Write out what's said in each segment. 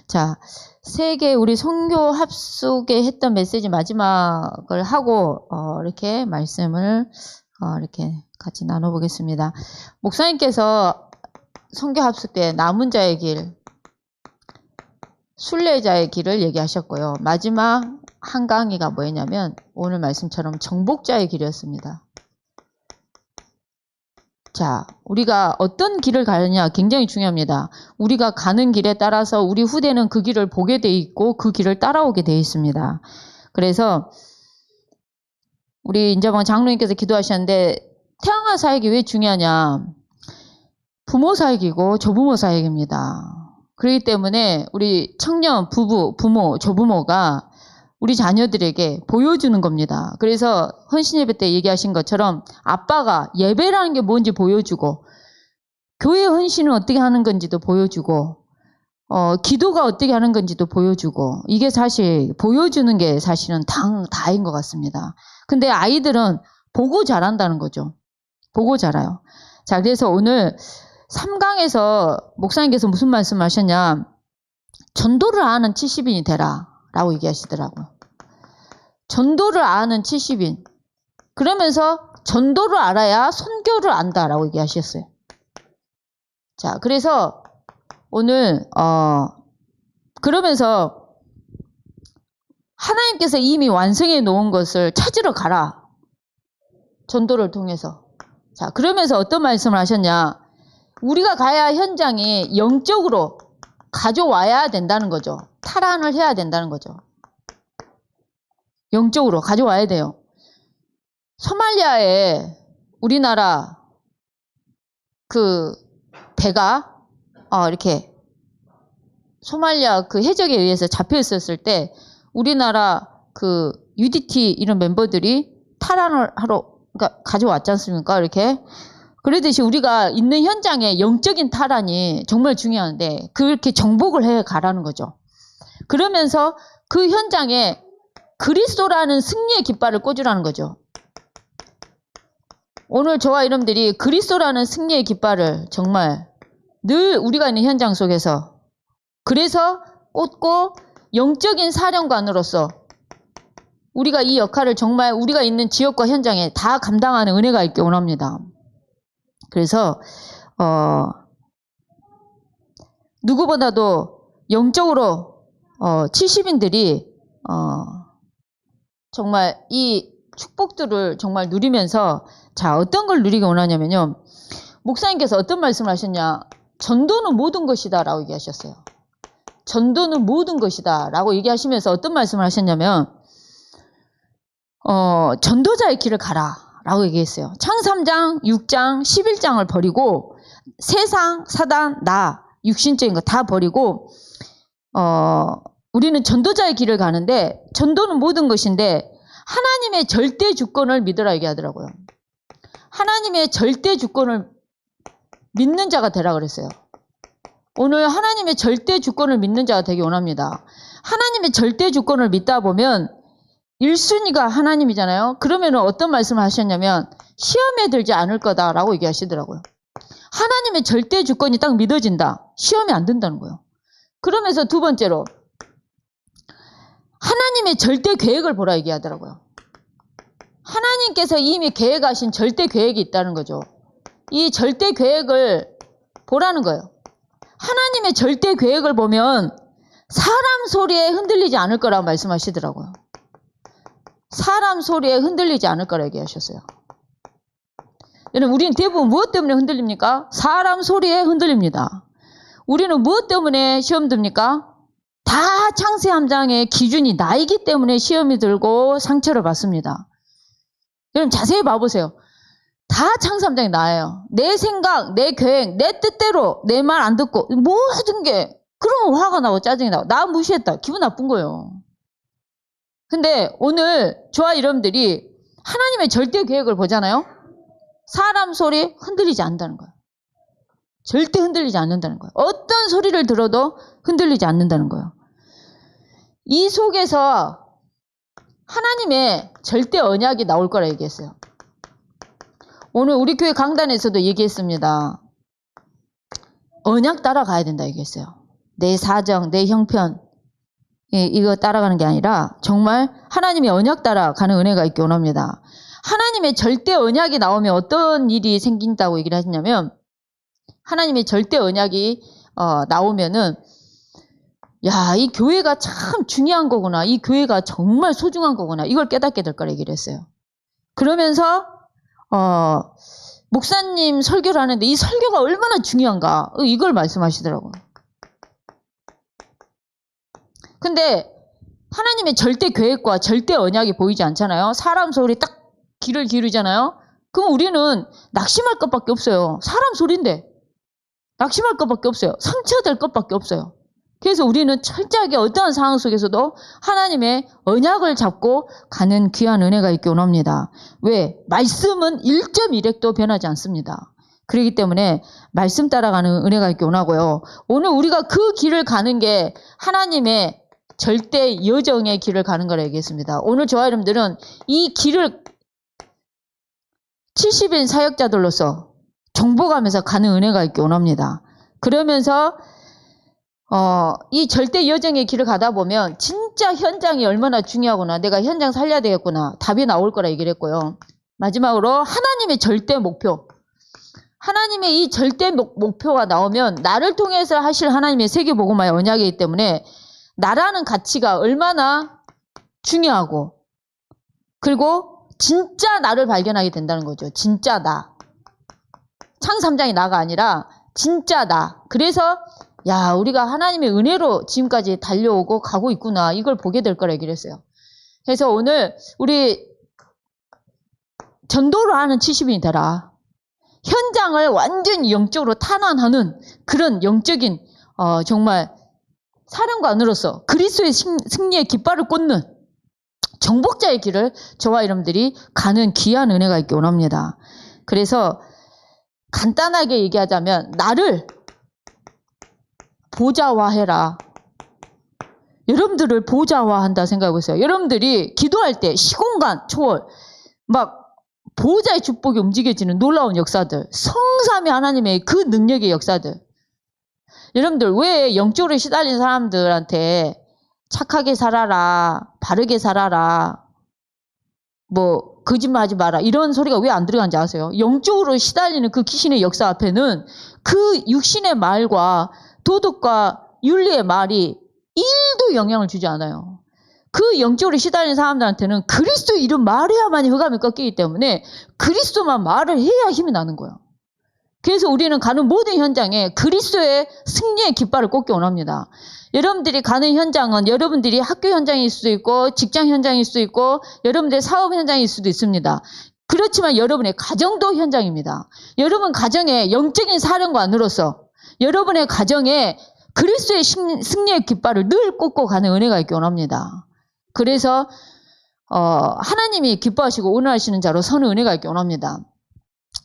자, 세계 우리 선교 합숙에 했던 메시지 마지막을 하고 이렇게 말씀을 이렇게 같이 나눠보겠습니다. 목사님께서 선교 합숙 때 남은 자의 길, 순례자의 길을 얘기하셨고요. 마지막 한 강의가 뭐였냐면 오늘 말씀처럼 정복자의 길이었습니다. 자, 우리가 어떤 길을 가느냐 굉장히 중요합니다. 우리가 가는 길에 따라서 우리 후대는 그 길을 보게 돼 있고 그 길을 따라오게 돼 있습니다. 그래서 우리 인자방 장로님께서 기도하셨는데 태양아 사역이 왜 중요하냐? 부모 사역이고 조부모 사역입니다. 그렇기 때문에 우리 청년, 부부, 부모, 조부모가 우리 자녀들에게 보여주는 겁니다. 그래서 헌신예배 때 얘기하신 것처럼 아빠가 예배라는 게 뭔지 보여주고 교회 헌신은 어떻게 하는 건지도 보여주고 기도가 어떻게 하는 건지도 보여주고 이게 사실 보여주는 게 사실은 다인 것 같습니다. 근데 아이들은 보고 자란다는 거죠. 보고 자라요. 자, 그래서 오늘 3강에서 목사님께서 무슨 말씀하셨냐? 전도를 아는 70인이 되라 라고 얘기하시더라고요. 전도를 아는 70인. 그러면서 전도를 알아야 선교를 안다라고 얘기하셨어요. 자, 그래서 오늘 그러면서 하나님께서 이미 완성해 놓은 것을 찾으러 가라. 전도를 통해서. 자, 그러면서 어떤 말씀을 하셨냐? 우리가 가야 현장에 영적으로 가져와야 된다는 거죠. 탈환을 해야 된다는 거죠. 영적으로 가져와야 돼요. 소말리아에 우리나라 그 배가 이렇게 소말리아 그 해적에 의해서 잡혀 있었을 때 우리나라 그 UDT 이런 멤버들이 탈환을 하러 그러니까 가져왔지 않습니까? 이렇게. 그러듯이 우리가 있는 현장에 영적인 탈환이 정말 중요한데 그렇게 정복을 해 가라는 거죠. 그러면서 그 현장에 그리스도라는 승리의 깃발을 꽂으라는 거죠. 오늘 저와 여러분들이 그리스도라는 승리의 깃발을 정말 늘 우리가 있는 현장 속에서 그래서 꽂고 영적인 사령관으로서 우리가 이 역할을 정말 우리가 있는 지역과 현장에 다 감당하는 은혜가 있길 원합니다. 그래서 누구보다도 영적으로 70인들이 정말 이 축복들을 정말 누리면서 자 어떤 걸 누리기 원하냐면요. 목사님께서 어떤 말씀을 하셨냐. 전도는 모든 것이다 라고 얘기하셨어요. 전도는 모든 것이다 라고 얘기하시면서 어떤 말씀을 하셨냐면 전도자의 길을 가라 라고 얘기했어요. 창 3장, 6장, 11장을 버리고 세상, 사단, 나, 육신적인 거 다 버리고 우리는 전도자의 길을 가는데 전도는 모든 것인데 하나님의 절대 주권을 믿으라 얘기하더라고요. 하나님의 절대 주권을 믿는 자가 되라 그랬어요. 오늘 하나님의 절대 주권을 믿는 자가 되기 원합니다. 하나님의 절대 주권을 믿다 보면 1순위가 하나님이잖아요. 그러면 어떤 말씀을 하셨냐면 시험에 들지 않을 거다라고 얘기하시더라고요. 하나님의 절대 주권이 딱 믿어진다. 시험에 안 든다는 거예요. 그러면서 두 번째로 하나님의 절대 계획을 보라 얘기하더라고요. 하나님께서 이미 계획하신 절대 계획이 있다는 거죠. 이 절대 계획을 보라는 거예요. 하나님의 절대 계획을 보면 사람 소리에 흔들리지 않을 거라고 말씀하시더라고요. 사람 소리에 흔들리지 않을 거라고 얘기하셨어요. 여러분, 우리는 대부분 무엇 때문에 흔들립니까? 사람 소리에 흔들립니다. 우리는 무엇 때문에 시험 듭니까? 다 창세 3장의 기준이 나이기 때문에 시험이 들고 상처를 받습니다. 여러분 자세히 봐보세요. 다 창세 3장이 나예요. 내 생각, 내 계획, 내 뜻대로 내 말 안 듣고 모든 게 그러면 화가 나고 짜증이 나고 나 무시했다. 기분 나쁜 거예요. 근데 오늘 저와 여러분들이 하나님의 절대 계획을 보잖아요. 사람 소리 흔들리지 않는다는 거예요. 절대 흔들리지 않는다는 거예요. 어떤 소리를 들어도 흔들리지 않는다는 거예요. 이 속에서 하나님의 절대 언약이 나올 거라 얘기했어요. 오늘 우리 교회 강단에서도 얘기했습니다. 언약 따라가야 된다 얘기했어요. 내 사정, 내 형편 이거 따라가는 게 아니라 정말 하나님의 언약 따라가는 은혜가 있기 원합니다. 하나님의 절대 언약이 나오면 어떤 일이 생긴다고 얘기를 하시냐면 하나님의 절대 언약이 나오면은 야, 이 교회가 참 중요한 거구나. 이 교회가 정말 소중한 거구나. 이걸 깨닫게 될 거라 얘기를 했어요. 그러면서 목사님 설교를 하는데 이 설교가 얼마나 중요한가 이걸 말씀하시더라고요. 근데 하나님의 절대 계획과 절대 언약이 보이지 않잖아요. 사람 소리 딱 귀를 기울이잖아요. 그럼 우리는 낙심할 것밖에 없어요. 사람 소리인데 낙심할 것밖에 없어요. 상처될 것밖에 없어요. 그래서 우리는 철저하게 어떠한 상황 속에서도 하나님의 언약을 잡고 가는 귀한 은혜가 있기 원합니다. 왜? 말씀은 1.1획도 변하지 않습니다. 그렇기 때문에 말씀 따라가는 은혜가 있기 원하고요. 오늘 우리가 그 길을 가는 게 하나님의 절대 여정의 길을 가는 거라 얘기했습니다. 오늘 저와 여러분들은 이 길을 70인 사역자들로서 정복하면서 가는 은혜가 있기 원합니다. 그러면서 이 절대 여정의 길을 가다 보면 진짜 현장이 얼마나 중요하구나. 내가 현장 살려야 되겠구나. 답이 나올 거라 얘기를 했고요. 마지막으로 하나님의 절대 목표. 하나님의 이 절대 목표가 나오면 나를 통해서 하실 하나님의 세계복음화의 언약이기 때문에 나라는 가치가 얼마나 중요하고 그리고 진짜 나를 발견하게 된다는 거죠. 진짜 나. 창 3장이 나가 아니라 진짜 나. 그래서 야, 우리가 하나님의 은혜로 지금까지 달려오고 가고 있구나. 이걸 보게 될 거라 얘기를 했어요. 그래서 오늘 우리 전도를 하는 70인이 되라. 현장을 완전히 영적으로 탄환하는 그런 영적인 정말 사령관으로서 그리스도의 승리의 깃발을 꽂는 정복자의 길을 저와 여러분들이 가는 귀한 은혜가 있기 원합니다. 그래서 간단하게 얘기하자면 나를 보좌화해라. 여러분들을 보좌화한다 생각해보세요. 여러분들이 기도할 때 시공간 초월 막 보좌의 축복이 움직여지는 놀라운 역사들, 성삼위 하나님의 그 능력의 역사들. 여러분들 왜 영적으로 시달린 사람들한테 착하게 살아라, 바르게 살아라, 뭐 거짓말하지 마라 이런 소리가 왜 안 들어간지 아세요? 영적으로 시달리는 그 귀신의 역사 앞에는 그 육신의 말과 도덕과 윤리의 말이 1도 영향을 주지 않아요. 그 영적으로 시달리는 사람들한테는 그리스도 이름 말해야만이 흑암이 꺾이기 때문에 그리스도만 말을 해야 힘이 나는 거예요. 그래서 우리는 가는 모든 현장에 그리스도의 승리의 깃발을 꽂기 원합니다. 여러분들이 가는 현장은 여러분들이 학교 현장일 수도 있고 직장 현장일 수도 있고 여러분들의 사업 현장일 수도 있습니다. 그렇지만 여러분의 가정도 현장입니다. 여러분 가정의 영적인 사령관으로서 여러분의 가정에 그리스도의 승리의 깃발을 늘 꽂고 가는 은혜가 있기 원합니다. 그래서 하나님이 기뻐하시고 온유하시는 자로 서는 은혜가 있기 원합니다.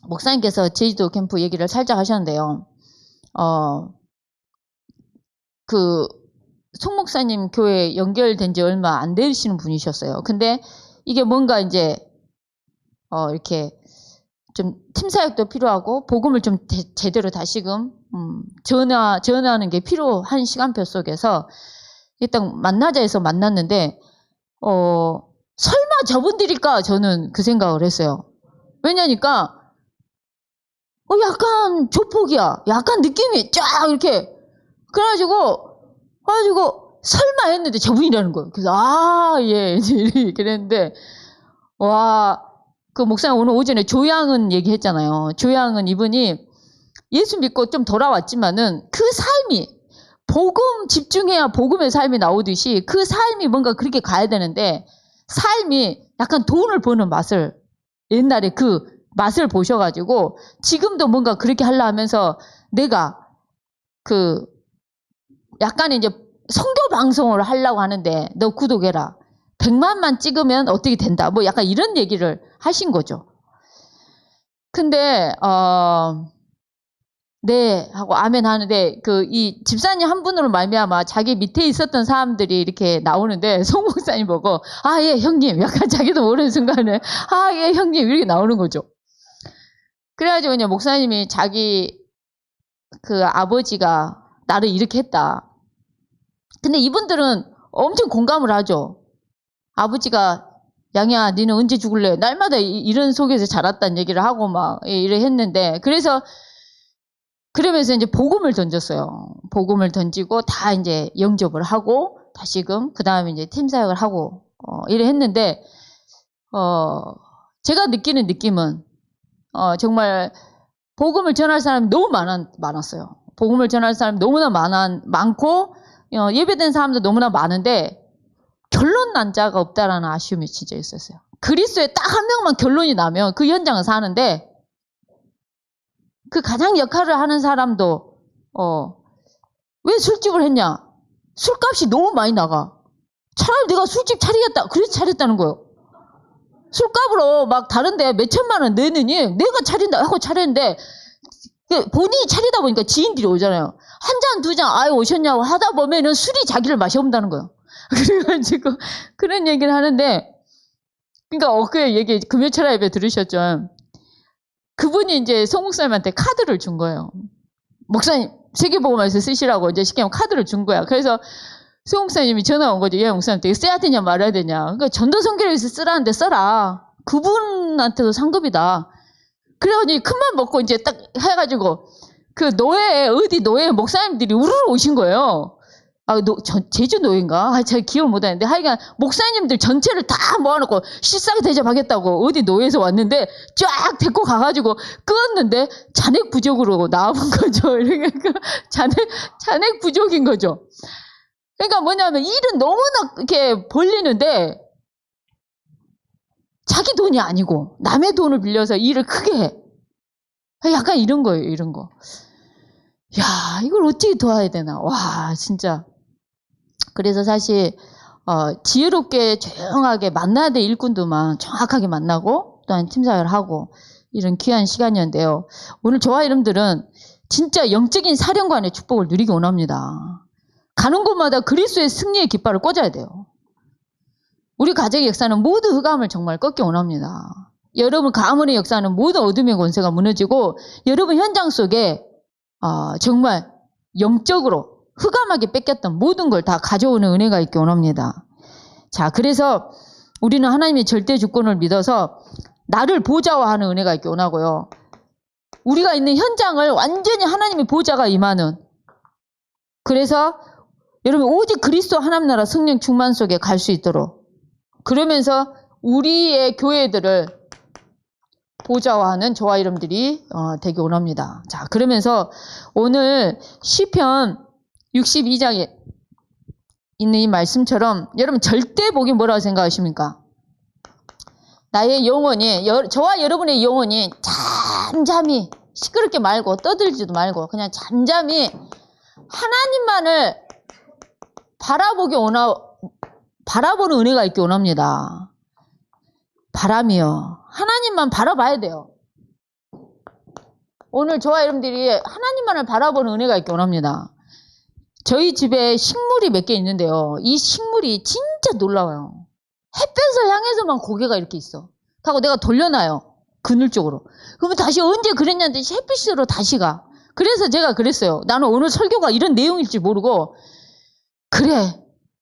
목사님께서 제주도 캠프 얘기를 살짝 하셨는데요. 그 송 목사님 교회 연결된 지 얼마 안 되시는 분이셨어요. 근데 이게 뭔가 이제 이렇게 좀 팀사역도 필요하고 복음을 좀 제대로 다시금 전하는 게 필요한 시간표 속에서 일단 만나자 해서 만났는데 설마 저분들일까 저는 그 생각을 했어요. 왜냐니까 약간 조폭이야. 약간 느낌이 쫙 이렇게 그래가지고 설마 했는데 저분이라는 거예요. 그래서 예 이렇게 했는데 와, 그 목사님 오늘 오전에 조양은 얘기했잖아요. 조양은 이분이 예수 믿고 좀 돌아왔지만은 그 삶이 복음 집중해야 복음의 삶이 나오듯이 그 삶이 뭔가 그렇게 가야 되는데 삶이 약간 돈을 버는 맛을 옛날에 그 맛을 보셔가지고 지금도 뭔가 그렇게 하려 하면서 내가 그 약간 이제 선교 방송을 하려고 하는데 너 구독해라. 100만만 찍으면 어떻게 된다. 뭐 약간 이런 얘기를 하신 거죠. 근데 네 하고 아멘 하는데 그 이 집사님 한 분으로 말미암아 자기 밑에 있었던 사람들이 이렇게 나오는데 송 목사님 보고 예 형님 약간 자기도 모르는 순간에 예 형님 이렇게 나오는 거죠. 그래가지고 이제 목사님이 자기 그 아버지가 나를 이렇게 했다. 근데 이분들은 엄청 공감을 하죠. 아버지가 양이야 니는 언제 죽을래? 날마다 이런 속에서 자랐다는 얘기를 하고 막 이래 했는데 그러면서 이제 복음을 던졌어요. 복음을 던지고 다 이제 영접을 하고 다시금 그 다음에 이제 팀 사역을 하고 이래 했는데 제가 느끼는 느낌은 정말 복음을 전할 사람이 너무 많았어요. 복음을 전할 사람이 너무나 많고 예배된 사람도 너무나 많은데 결론 난 자가 없다라는 아쉬움이 진짜 있었어요. 그리스도에 딱 한 명만 결론이 나면 그 현장을 사는데 그 가장 역할을 하는 사람도 왜 술집을 했냐? 술값이 너무 많이 나가. 차라리 내가 술집 차리겠다. 그래서 차렸다는 거예요. 술값으로 막 다른데 몇 천만 원 내느니 내가 차린다 하고 차렸는데 본인이 차리다 보니까 지인들이 오잖아요. 한 잔, 두 잔, 아유 오셨냐고 하다 보면은 술이 자기를 마셔온다는 거예요. 그래가지고 그런 얘기를 하는데 그러니까 엊그제 얘기 금요철 예배 들으셨죠? 그분이 이제 송 목사님한테 카드를 준 거예요. 목사님 세계복음에서 쓰시라고 이제 쉽게 하면 카드를 준 거야. 그래서 송 목사님이 전화 온 거죠. 예, 목사님한테 써야 되냐 말아야 되냐. 그러니까 전도선교에서 쓰라는데 써라. 그분한테도 상급이다. 그래가지고 큰맘 먹고 이제 딱 해가지고 그 어디 노예 목사님들이 우르르 오신 거예요. 제주 노예인가? 잘 기억 못하는데 하여간 목사님들 전체를 다 모아놓고 실상 대접하겠다고 어디 노예에서 왔는데 쫙 데리고 가가지고 끄었는데 잔액 부족으로 나온 거죠. 그러니까 잔액 부족인 거죠. 그러니까 뭐냐면 일은 너무나 이렇게 벌리는데 자기 돈이 아니고 남의 돈을 빌려서 일을 크게 해. 약간 이런 거예요, 이런 거. 야, 이걸 어떻게 도와야 되나. 와, 진짜. 그래서 사실 지혜롭게 조용하게 만나야 될 일꾼들만 정확하게 만나고 또한 팀사역을 하고 이런 귀한 시간이었는데요. 오늘 저와 여러분들은 진짜 영적인 사령관의 축복을 누리기 원합니다. 가는 곳마다 그리스도의 승리의 깃발을 꽂아야 돼요. 우리 가정의 역사는 모두 흑암을 정말 꺾기 원합니다. 여러분 가문의 역사는 모든 어둠의 권세가 무너지고 여러분 현장 속에 정말 영적으로 흑암하게 뺏겼던 모든 걸 다 가져오는 은혜가 있기 원합니다. 자, 그래서 우리는 하나님의 절대 주권을 믿어서 나를 보좌화하는 은혜가 있기 원하고요. 우리가 있는 현장을 완전히 하나님의 보좌가 임하는, 그래서 여러분 오직 그리스도 하나님 나라 성령 충만 속에 갈 수 있도록, 그러면서 우리의 교회들을 보좌화하는 저와 여러분들이 되기 원합니다. 자, 그러면서 오늘 시편 62장에 있는 이 말씀처럼 여러분 절대 복이 뭐라고 생각하십니까? 나의 영혼이, 저와 여러분의 영혼이 잠잠히 시끄럽게 말고 떠들지도 말고 그냥 잠잠히 하나님만을 바라보는 은혜가 있기 원합니다. 바람이요. 하나님만 바라봐야 돼요. 오늘 저와 여러분들이 하나님만을 바라보는 은혜가 있기 원합니다. 저희 집에 식물이 몇 개 있는데요. 이 식물이 진짜 놀라워요. 햇볕을 향해서만 고개가 이렇게 있어. 하고 내가 돌려놔요. 그늘 쪽으로. 그러면 다시 언제 그랬냐는데 햇빛으로 다시 가. 그래서 제가 그랬어요. 나는 오늘 설교가 이런 내용일지 모르고 그래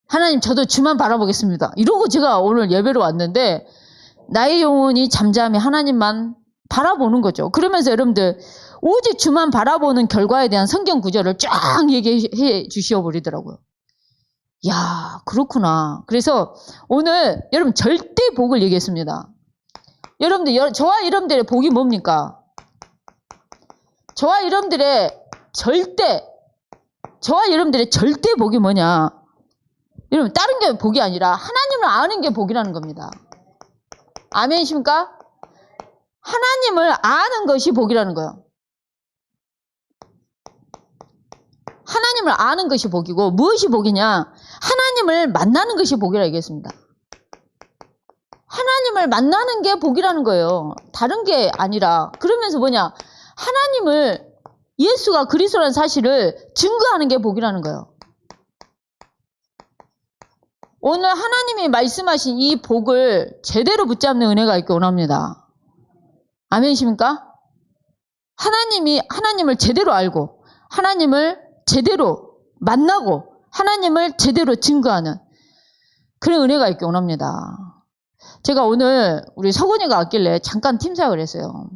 하나님 저도 주만 바라보겠습니다. 이러고 제가 오늘 예배로 왔는데 나의 영혼이 잠잠히 하나님만 바라보는 거죠. 그러면서 여러분들 오직 주만 바라보는 결과에 대한 성경 구절을 쫙 얘기해 주시어버리더라고요. 야, 그렇구나. 그래서 오늘 여러분 절대 복을 얘기했습니다. 여러분들, 저와 여러분들의 복이 뭡니까? 저와 여러분들의 절대 복이 뭐냐? 여러분, 다른 게 복이 아니라 하나님을 아는 게 복이라는 겁니다. 아멘이십니까? 하나님을 아는 것이 복이라는 거예요. 하나님을 아는 것이 복이고 무엇이 복이냐? 하나님을 만나는 것이 복이라 얘기했습니다. 하나님을 만나는 게 복이라는 거예요. 다른 게 아니라. 그러면서 뭐냐? 하나님을, 예수가 그리스도라는 사실을 증거하는 게 복이라는 거예요. 오늘 하나님이 말씀하신 이 복을 제대로 붙잡는 은혜가 있기 원합니다. 아멘이십니까? 하나님을 제대로 알고 하나님을 제대로 만나고 하나님을 제대로 증거하는 그런 은혜가 있기 원합니다. 제가 오늘 우리 서건이가 왔길래 잠깐 팀사역을 했어요.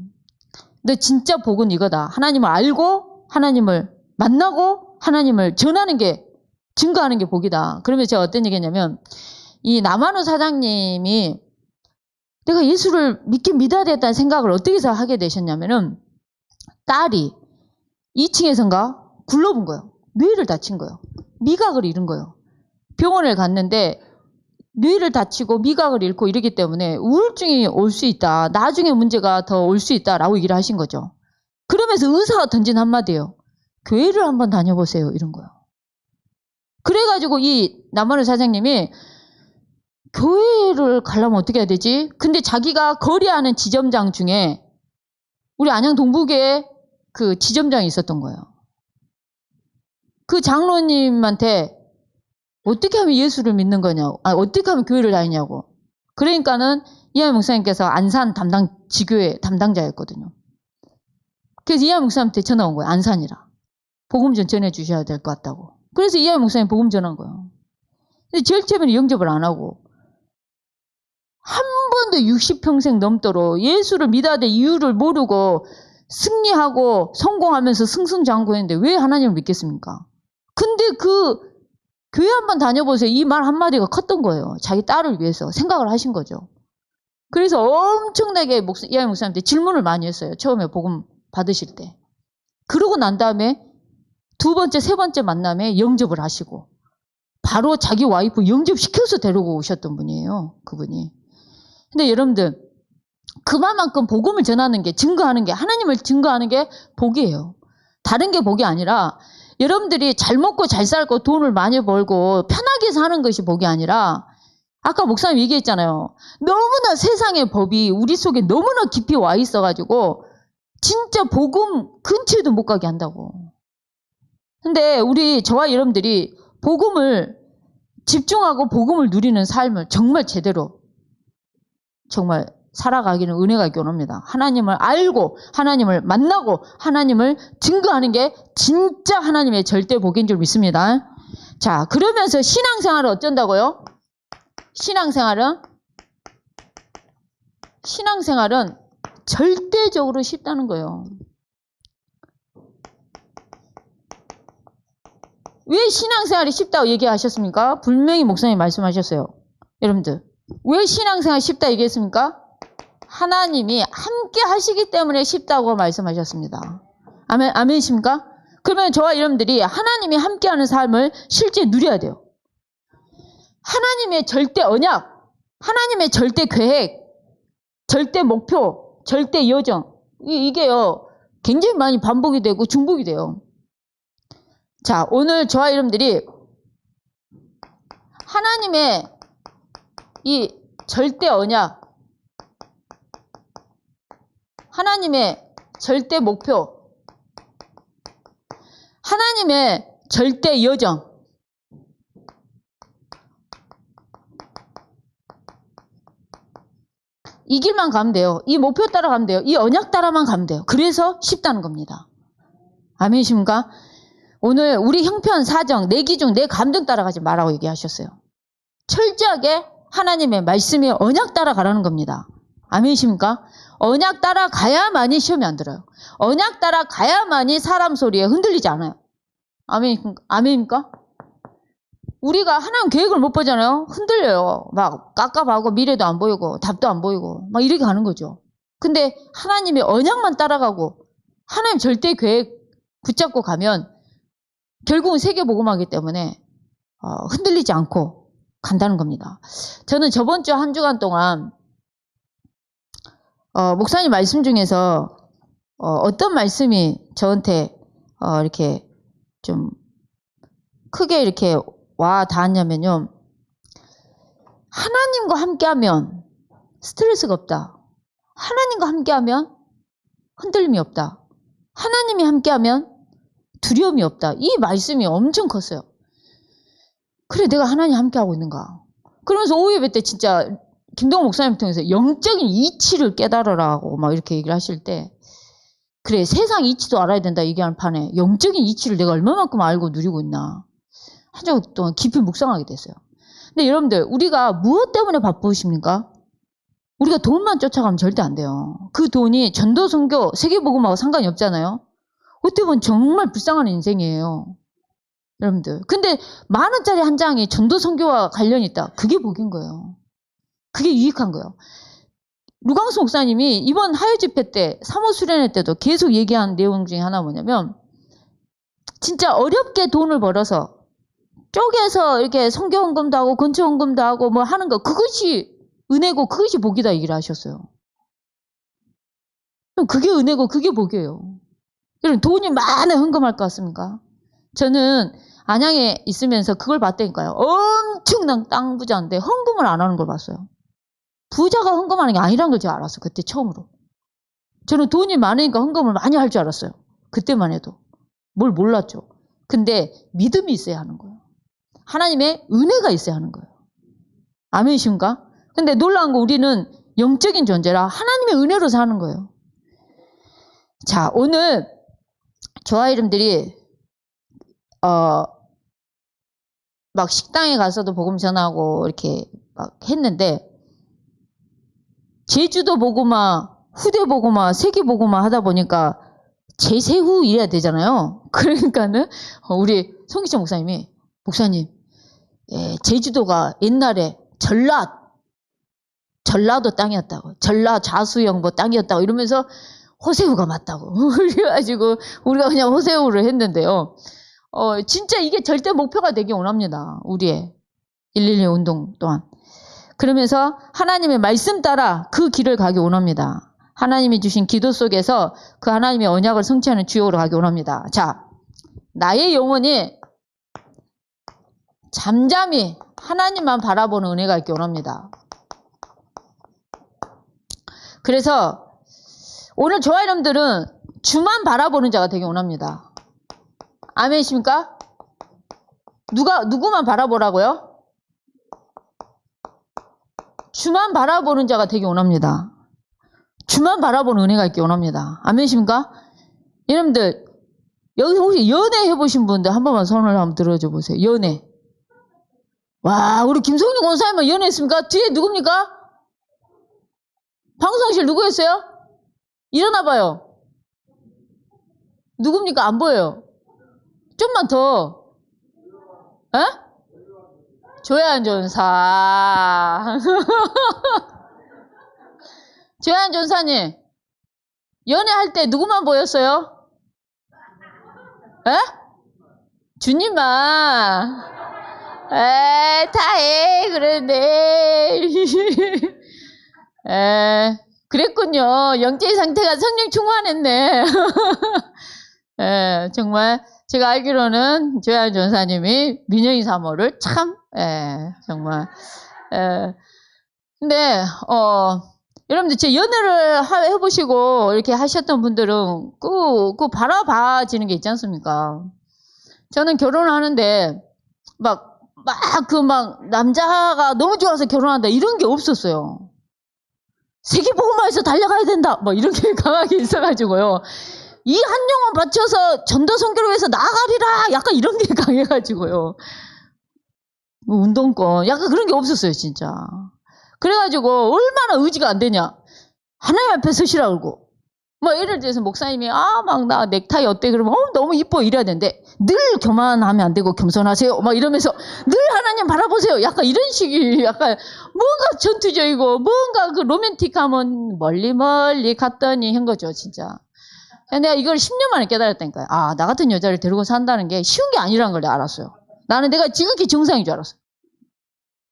근데 진짜 복은 이거다. 하나님을 알고 하나님을 만나고 하나님을 전하는 게 증거하는 게 복이다. 그러면 제가 어떤 얘기했냐면 이 남한우 사장님이 내가 예수를 믿어야 되겠다는 생각을 어떻게 해서 하게 되셨냐면은 딸이 2층에선가 굴러본 거예요. 뇌를 다친 거예요. 미각을 잃은 거예요. 병원을 갔는데 뇌를 다치고 미각을 잃고 이러기 때문에 우울증이 올 수 있다. 나중에 문제가 더 올 수 있다라고 얘기를 하신 거죠. 그러면서 의사가 던진 한마디예요. 교회를 한번 다녀보세요. 이런 거예요. 그래가지고 이 남한우 사장님이 교회를 가려면 어떻게 해야 되지? 근데 자기가 거래하는 지점장 중에 우리 안양 동북에 그 지점장이 있었던 거예요. 그 장로님한테 어떻게 하면 예수를 믿는 거냐고, 어떻게 하면 교회를 다니냐고. 그러니까는 이하연 목사님께서 안산 지교회 담당자였거든요. 그래서 이하연 목사님한테 전화 온 거예요. 안산이라. 복음 좀 전해주셔야 될 것 같다고. 그래서 이하연 목사님 복음 전한 거예요. 근데 제일 처음에는 영접을 안 하고 한 번도 60평생 넘도록 예수를 믿어야 될 이유를 모르고 승리하고 성공하면서 승승장구했는데 왜 하나님을 믿겠습니까? 근데 그 교회 한번 다녀보세요. 이 말 한마디가 컸던 거예요. 자기 딸을 위해서 생각을 하신 거죠. 그래서 엄청나게 이하연 목사님한테 질문을 많이 했어요. 처음에 복음 받으실 때. 그러고 난 다음에 두 번째, 세 번째 만남에 영접을 하시고 바로 자기 와이프 영접시켜서 데리고 오셨던 분이에요. 그분이. 근데 여러분들 그만큼 복음을 전하는 게 증거하는 게 하나님을 증거하는 게 복이에요. 다른 게 복이 아니라 여러분들이 잘 먹고 잘 살고 돈을 많이 벌고 편하게 사는 것이 복이 아니라 아까 목사님 얘기했잖아요. 너무나 세상의 법이 우리 속에 너무나 깊이 와 있어가지고 진짜 복음 근처에도 못 가게 한다고. 근데 저와 여러분들이 복음을 집중하고 복음을 누리는 삶을 정말 제대로 정말 살아가기는 은혜가 있기 원합니다. 하나님을 알고 하나님을 만나고 하나님을 증거하는 게 진짜 하나님의 절대 복인 줄 믿습니다. 자, 그러면서 신앙생활을 어쩐다고요? 신앙생활은 절대적으로 쉽다는 거예요. 왜 신앙생활이 쉽다고 얘기하셨습니까? 분명히 목사님 말씀하셨어요. 여러분들 왜 신앙생활이 쉽다 얘기했습니까? 하나님이 함께 하시기 때문에 쉽다고 말씀하셨습니다. 아멘이십니까? 그러면 저와 여러분들이 하나님이 함께하는 삶을 실제 누려야 돼요. 하나님의 절대 언약, 하나님의 절대 계획, 절대 목표, 절대 여정, 이게요 굉장히 많이 반복이 되고 중복이 돼요. 자, 오늘 저와 여러분들이 하나님의 이 절대 언약, 하나님의 절대 목표, 하나님의 절대 여정, 이 길만 가면 돼요. 이 목표 따라 가면 돼요. 이 언약 따라만 가면 돼요. 그래서 쉽다는 겁니다. 아멘이십니까? 오늘 우리 형편, 사정, 내 기준, 내 감정 따라가지 말라고 얘기하셨어요. 철저하게 하나님의 말씀이 언약 따라가라는 겁니다. 아멘이십니까? 언약 따라가야만이 시험이 안 들어요. 언약 따라가야만이 사람 소리에 흔들리지 않아요. 아멘입니까? 우리가 하나님 계획을 못 보잖아요. 흔들려요. 막 깝깝하고 미래도 안 보이고 답도 안 보이고 막 이렇게 가는 거죠. 근데 하나님의 언약만 따라가고 하나님 절대 계획 붙잡고 가면 결국은 세계복음하기 때문에 흔들리지 않고 간다는 겁니다. 저는 저번 주 한 주간 동안 목사님 말씀 중에서 어떤 말씀이 저한테 이렇게 좀 크게 이렇게 와 닿았냐면요. 하나님과 함께하면 스트레스가 없다. 하나님과 함께하면 흔들림이 없다. 하나님이 함께하면 두려움이 없다. 이 말씀이 엄청 컸어요. 그래, 내가 하나님 함께하고 있는가. 그러면서 오후 예배 때 진짜 김동호 목사님 통해서 영적인 이치를 깨달으라고 막 이렇게 얘기를 하실 때 그래, 세상 이치도 알아야 된다 얘기하는 판에 영적인 이치를 내가 얼마만큼 알고 누리고 있나. 한 주 동안 깊이 묵상하게 됐어요. 근데 여러분들, 우리가 무엇 때문에 바쁘십니까? 우리가 돈만 쫓아가면 절대 안 돼요. 그 돈이 전도, 선교, 세계복음하고 상관이 없잖아요. 어떻게 보면 정말 불쌍한 인생이에요. 여러분들. 근데 10,000원짜리 한 장이 전도, 선교와 관련이 있다. 그게 복인 거예요. 그게 유익한 거예요. 루강수 목사님이 이번 하여 집회 때, 3호 수련회 때도 계속 얘기한 내용 중에 하나 뭐냐면, 진짜 어렵게 돈을 벌어서 쪼개서 이렇게 선교 헌금도 하고 건축 헌금도 하고 뭐 하는 거, 그것이 은혜고 그것이 복이다 얘기를 하셨어요. 그게 은혜고 그게 복이에요. 여러분, 돈이 많아 헌금할 것 같습니까? 저는 안양에 있으면서 그걸 봤다니까요. 엄청난 땅 부자인데 헌금을 안 하는 걸 봤어요. 부자가 헌금하는 게 아니란 걸 제가 알았어요. 그때 처음으로. 저는 돈이 많으니까 헌금을 많이 할 줄 알았어요. 그때만 해도. 뭘 몰랐죠. 근데 믿음이 있어야 하는 거예요. 하나님의 은혜가 있어야 하는 거예요. 아멘이신가? 근데 놀라운 거, 우리는 영적인 존재라 하나님의 은혜로 사는 거예요. 자, 오늘 저와 이름들이 막 식당에 가서도 복음 전하고 이렇게 막 했는데, 제주도 복음화, 후대 복음화, 세계 복음화 하다 보니까 제세후 이래야 되잖아요. 그러니까는 우리 송기천 목사님이, 목사님, 제주도가 옛날에 전라도 땅이었다고, 전라 좌수영 뭐 땅이었다고 이러면서 호세우가 맞다고. 그래가지고 우리가 그냥 호세우를 했는데요. 진짜 이게 절대 목표가 되기 원합니다. 우리의 112 운동 또한. 그러면서 하나님의 말씀 따라 그 길을 가기 원합니다. 하나님이 주신 기도 속에서 그 하나님의 언약을 성취하는 주역으로 가기 원합니다. 자, 나의 영혼이 잠잠히 하나님만 바라보는 은혜가 있기 원합니다. 그래서 오늘 저와 여러분들은 주만 바라보는 자가 되기 원합니다. 아멘이십니까? 누구만 바라보라고요? 주만 바라보는 자가 되기 원합니다. 주만 바라보는 은혜가 있기 원합니다. 아멘이십니까? 여러분들, 여기 혹시 연애 해보신 분들 한 번만 손을 한번 들어줘 보세요. 연애. 와, 우리 김성윤 권사님은 연애했습니까? 뒤에 누굽니까? 방송실 누구였어요? 일어나봐요. 누굽니까? 안 보여요. 좀만 더. 에? 조혜안 전사. 조혜안 전사님, 연애할 때 누구만 보였어요? 에? 주님만. 다해, 그러네. 그랬군요. 영적인 상태가 성령 충만했네. 정말 제가 알기로는 조혜안 전사님이 민영이 사모를 참, 정말. 근데 여러분들 제 연애를 해보시고 이렇게 하셨던 분들은 그 바라봐지는 게 있지 않습니까? 저는 결혼을 하는데 막 남자가 너무 좋아서 결혼한다 이런 게 없었어요. 세계복음화에서 달려가야 된다 뭐 이런 게 강하게 있어가지고요. 이 한 영혼 바쳐서 전도 선교를 위해서 나아가리라 약간 이런 게 강해가지고요. 운동권 약간 그런 게 없었어요 진짜. 그래가지고 얼마나 의지가 안 되냐. 하나님 앞에 서시라 그러고 뭐 예를 들어서 목사님이 막 나 넥타이 어때 그러면 너무 이뻐 이래야 되는데 늘 교만하면 안 되고 겸손하세요 막 이러면서 늘 하나님 바라보세요 약간 이런 식이 약간 뭔가 전투적이고 뭔가 그 로맨틱하면 멀리 갔더니 한 거죠 진짜. 내가 이걸 10년 만에 깨달았다니까요. 나 같은 여자를 데리고 산다는 게 쉬운 게 아니라는 걸 내가 알았어요. 나는 내가 지극히 정상인 줄 알았어요.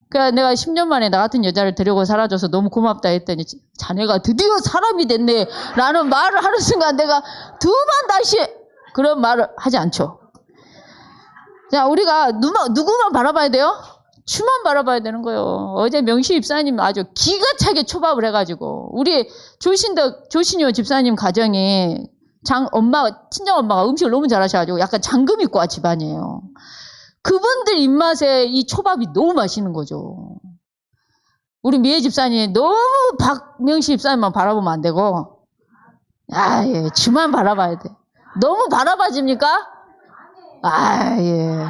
그래서 내가 10년 만에 나 같은 여자를 데리고 살아줘서 너무 고맙다 했더니 자네가 드디어 사람이 됐네 라는 말을 하는 순간 내가 두 번 다시 그런 말을 하지 않죠. 자, 우리가 누구만 바라봐야 돼요? 주만 바라봐야 되는 거예요. 어제 명시 집사님 아주 기가 차게 초밥을 해가지고 우리 조신효 집사님 가정이 친정엄마가 음식을 너무 잘하셔가지고 약간 장금이과 집안이에요. 그분들 입맛에 이 초밥이 너무 맛있는 거죠. 우리 미애 집사님 너무 박명시 집사님만 바라보면 안 되고 주만 바라봐야 돼. 너무 바라봐집니까? 예.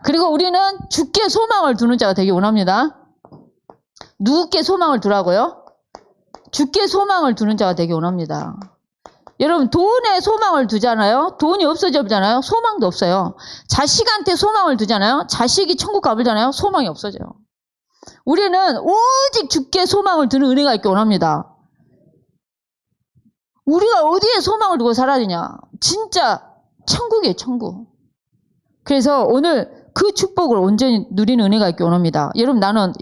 그리고 우리는 주께 소망을 두는 자가 되기 원합니다. 누구께 소망을 두라고요? 주께 소망을 두는 자가 되기 원합니다. 여러분, 돈에 소망을 두잖아요. 돈이 없어지잖아요. 소망도 없어요. 자식한테 소망을 두잖아요. 자식이 천국 가버리잖아요. 소망이 없어져요. 우리는 오직 주께 소망을 두는 은혜가 있기 원합니다. 우리가 어디에 소망을 두고 살아야 되냐? 진짜 천국이에요, 천국. 그래서 오늘 그 축복을 온전히 누리는 은혜가 있기 원합니다. 여러분, 나는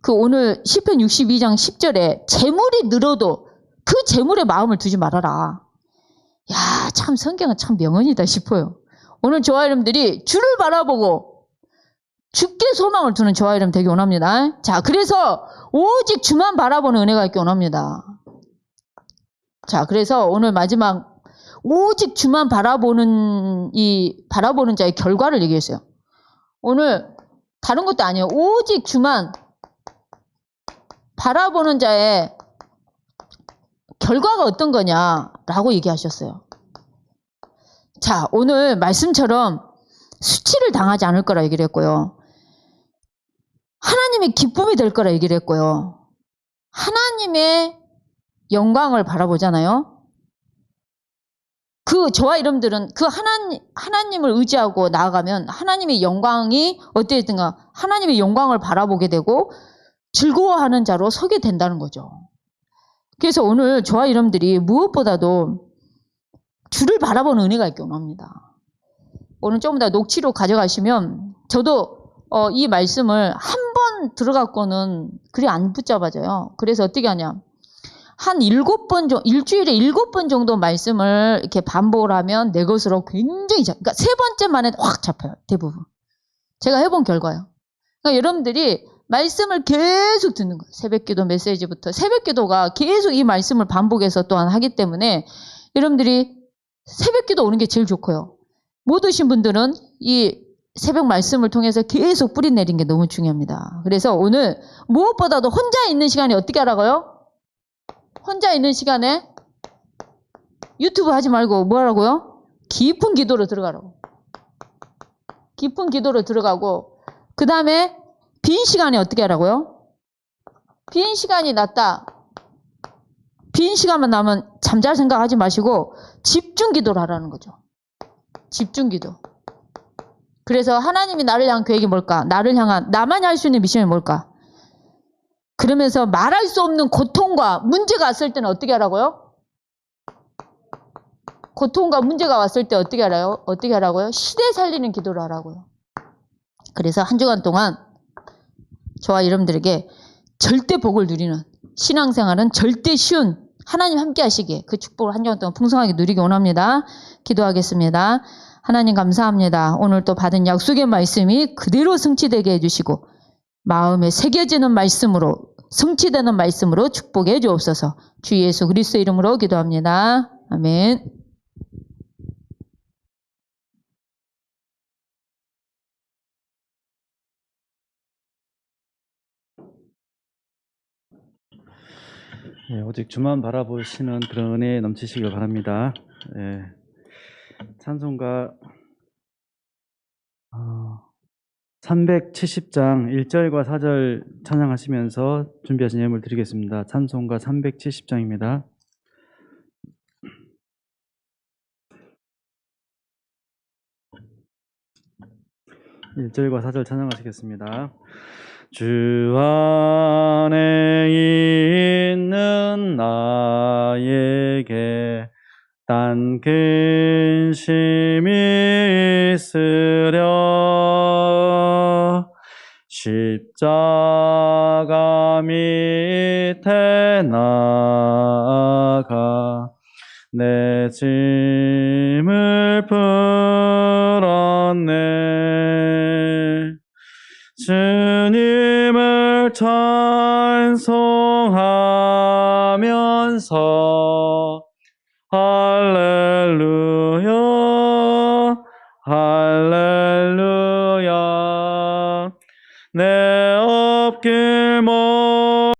그 오늘 시편 62장 10절에 재물이 늘어도 그 재물에 마음을 두지 말아라. 야, 참 성경은 참 명언이다 싶어요. 오늘 저와 여러분들이 주를 바라보고 주께 소망을 두는 저와 여러분 되기 원합니다. 자, 그래서 오직 주만 바라보는 은혜가 있기 원합니다. 자, 그래서 오늘 마지막 오직 주만 바라보는 자의 결과를 얘기했어요. 오늘 다른 것도 아니에요. 오직 주만 바라보는 자의 결과가 어떤 거냐라고 얘기하셨어요. 자, 오늘 말씀처럼 수치를 당하지 않을 거라 얘기를 했고요. 하나님의 기쁨이 될 거라 얘기를 했고요. 하나님의 영광을 바라보잖아요. 저와 여러분들은 그 하나님을 의지하고 나아가면 하나님의 영광이 어땠든가 하나님의 영광을 바라보게 되고 즐거워하는 자로 서게 된다는 거죠. 그래서 오늘 저와 여러분들이 무엇보다도 주를 바라보는 은혜가 있기 원합니다. 오늘 조금 더 녹취로 가져가시면 저도 이 말씀을 한 번 들어갖고는 그리 안 붙잡아져요. 그래서 어떻게 하냐. 한 7번 정도, 일주일에 7번 정도 말씀을 이렇게 반복을 하면 내 것으로 굉장히 그러니까 3번째 만에 확 잡혀요. 대부분. 제가 해본 결과요. 그러니까 여러분들이 말씀을 계속 듣는 거예요. 새벽기도 메시지부터. 새벽기도가 계속 이 말씀을 반복해서 또한 하기 때문에 여러분들이 새벽기도 오는 게 제일 좋고요. 못 오신 분들은 이 새벽 말씀을 통해서 계속 뿌리 내린 게 너무 중요합니다. 그래서 오늘 무엇보다도 혼자 있는 시간에 어떻게 하라고요? 혼자 있는 시간에 유튜브 하지 말고 뭐 하라고요? 깊은 기도로 들어가라고. 깊은 기도로 들어가고 그 다음에 빈 시간에 어떻게 하라고요? 빈 시간이 났다. 빈 시간만 나면 잠잘 생각하지 마시고 집중 기도를 하라는 거죠. 집중 기도. 그래서 하나님이 나를 향한 계획이 뭘까? 나를 향한 나만이 할 수 있는 미션이 뭘까? 그러면서 말할 수 없는 고통과 문제가 왔을 때는 어떻게 하라고요? 고통과 문제가 왔을 때 어떻게 하라요? 어떻게 하라고요? 시대 살리는 기도를 하라고요. 그래서 한 주간 동안 저와 여러분들에게 절대 복을 누리는 신앙생활은 절대 쉬운 하나님 함께 하시기에 그 축복을 한 주간 동안 풍성하게 누리기 원합니다. 기도하겠습니다. 하나님 감사합니다. 오늘 또 받은 약속의 말씀이 그대로 성취되게 해주시고 마음에 새겨지는 말씀으로 성취되는 말씀으로 축복해 주옵소서. 주 예수 그리스도 이름으로 기도합니다. 아멘. 예, 오직 주만 바라보시는 그런 은혜에 넘치시길 바랍니다. 예, 찬송가 370장 1절과 4절 찬양하시면서 준비하신 예물 드리겠습니다. 찬송가 370장입니다. 1절과 4절 찬양하시겠습니다. 주 안에 있는 나에게 딴 근심이 있으려 십자가 밑에 나가 내 짐을 풀었네. 주님을 찬송하면서 할렐루야 할렐루야 내 앞길